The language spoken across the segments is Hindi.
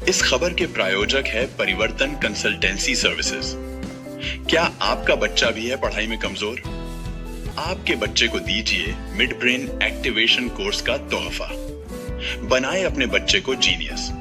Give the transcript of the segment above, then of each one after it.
इस खबर के प्रायोजक है परिवर्तन कंसल्टेंसी सर्विसेज। क्या आपका बच्चा भी है पढ़ाई में कमजोर? आपके बच्चे को दीजिए मिड ब्रेन एक्टिवेशन कोर्स का तोहफा। बनाए अपने बच्चे को जीनियस।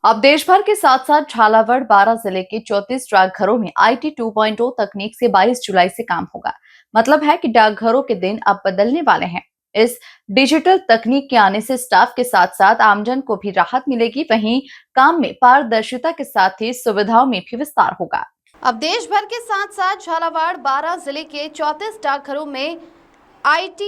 अब देश भर के साथ साथ झालावाड़ बारां जिले के 34 डाकघरों में IT 2.0 तकनीक से 22 जुलाई से काम होगा। मतलब है कि डाकघरों के दिन अब बदलने वाले हैं। इस डिजिटल तकनीक के आने से स्टाफ के साथ साथ आमजन को भी राहत मिलेगी, वहीं काम में पारदर्शिता के साथ ही सुविधाओं में भी विस्तार होगा। अब देश भर के साथ साथ झालावाड़ बारां जिले के 34 डाकघरों में IT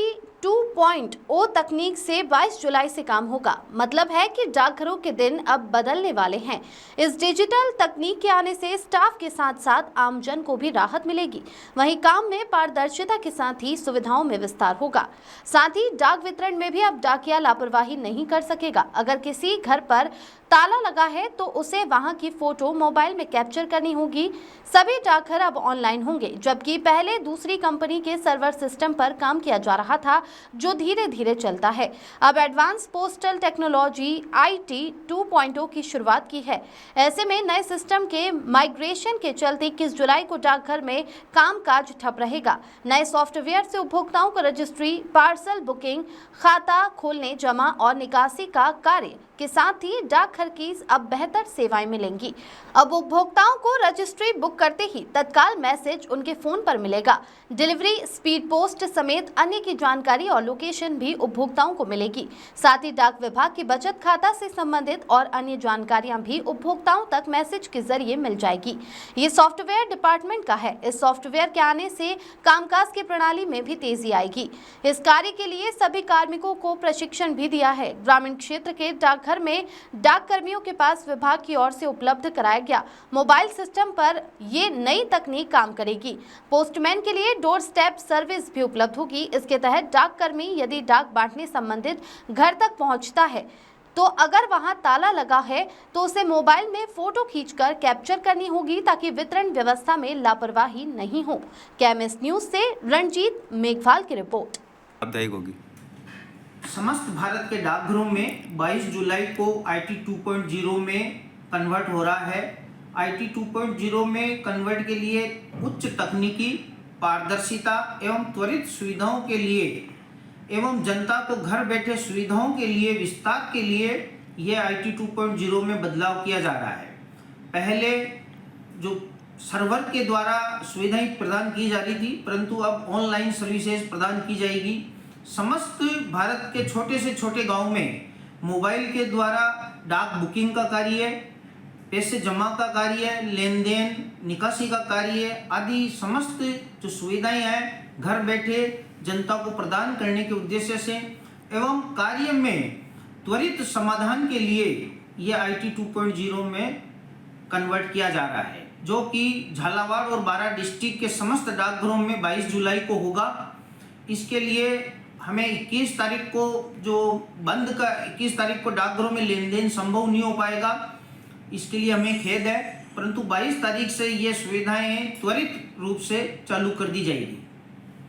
2.0 तकनीक से 22 जुलाई से काम होगा। मतलब है कि डाकघरों के दिन अब बदलने वाले हैं। इस डिजिटल तकनीक के आने से स्टाफ के साथ साथ आमजन को भी राहत मिलेगी, वहीं काम में पारदर्शिता के साथ ही सुविधाओं में विस्तार होगा। साथ ही डाक वितरण में भी अब डाकिया लापरवाही नहीं कर सकेगा। अगर किसी घर पर ताला लगा है तो उसे वहां की फोटो मोबाइल में कैप्चर करनी होगी। सभी डाकघर अब ऑनलाइन होंगे, जबकि पहले दूसरी कंपनी के सर्वर सिस्टम पर काम किया जा रहा था, जो धीरे धीरे चलता है। अब एडवांस पोस्टल टेक्नोलॉजी IT 2.0 की शुरुआत की है। ऐसे में नए सिस्टम के माइग्रेशन के चलते 21 जुलाई को डाकघर में कामकाज ठप रहेगा। नए सॉफ्टवेयर से उपभोक्ताओं को रजिस्ट्री, पार्सल बुकिंग, खाता खोलने, जमा और निकासी का कार्य के साथ ही डाकघर की अब बेहतर सेवाएं मिलेंगी। अब उपभोक्ताओं को रजिस्ट्री बुक करते ही तत्काल मैसेज उनके फोन पर मिलेगा। डिलीवरी, स्पीड पोस्ट समेत अन्य की जानकारी और लोकेशन भी उपभोक्ताओं को मिलेगी। साथ ही डाक विभाग की बचत खाता से संबंधित और अन्य जानकारियां भी उपभोक्ताओं तक मैसेज के जरिए मिल जाएगी। ये सॉफ्टवेयर डिपार्टमेंट का है। इस सॉफ्टवेयर के आने से कामकाज की प्रणाली में भी तेजी आएगी। इस कार्य के लिए सभी कार्मिकों को प्रशिक्षण भी दिया है। ग्रामीण क्षेत्र के डाकघर में डाक कर्मियों के पास विभाग की ओर से उपलब्ध कराया गया मोबाइल सिस्टम पर ये नई तकनीक काम करेगी। पोस्टमैन के लिए डोर स्टेप सर्विस भी उपलब्ध होगी। इसके तहत डाक कर्मी यदि डाक बांटने संबंधित घर तक पहुंचता है तो अगर वहां ताला लगा है तो उसे मोबाइल में फोटो खींचकर कैप्चर करनी होगी, ताकि वितरण व्यवस्था में लापरवाही नहीं हो। KMS न्यूज से रणजीत मेघवाल की रिपोर्ट। होगी। समस्त भारत के डाकघरों में 22 जुलाई को IT 2.0 में कन्वर्ट हो रहा है। IT 2.0 में कन्वर्ट के लिए उच्च तकनीकी, पारदर्शिता एवं त्वरित सुविधाओं के लिए एवं जनता को घर बैठे सुविधाओं के लिए विस्तार के लिए यह IT 2.0 में बदलाव किया जा रहा है। पहले जो सर्वर के द्वारा सुविधाएं प्रदान की जा रही थी, परंतु अब ऑनलाइन सर्विसेज प्रदान की जाएगी। समस्त भारत के छोटे से छोटे गांव में मोबाइल के द्वारा डाक बुकिंग का कार्य, पैसे जमा का कार्य, लेन देन, निकासी का कार्य आदि समस्त जो सुविधाएं हैं घर बैठे जनता को प्रदान करने के उद्देश्य से एवं कार्य में त्वरित समाधान के लिए यह IT 2.0 में कन्वर्ट किया जा रहा है, जो कि झालावाड़ और बारां डिस्ट्रिक्ट के समस्त डाकघरों में 22 जुलाई को होगा। इसके लिए हमें 21 तारीख को जो बंद का 21 तारीख को डाकघरों में लेन देन संभव नहीं हो पाएगा, इसके लिए हमें खेद है, परंतु 22 तारीख से ये सुविधाएं त्वरित रूप से चालू कर दी जाएगी।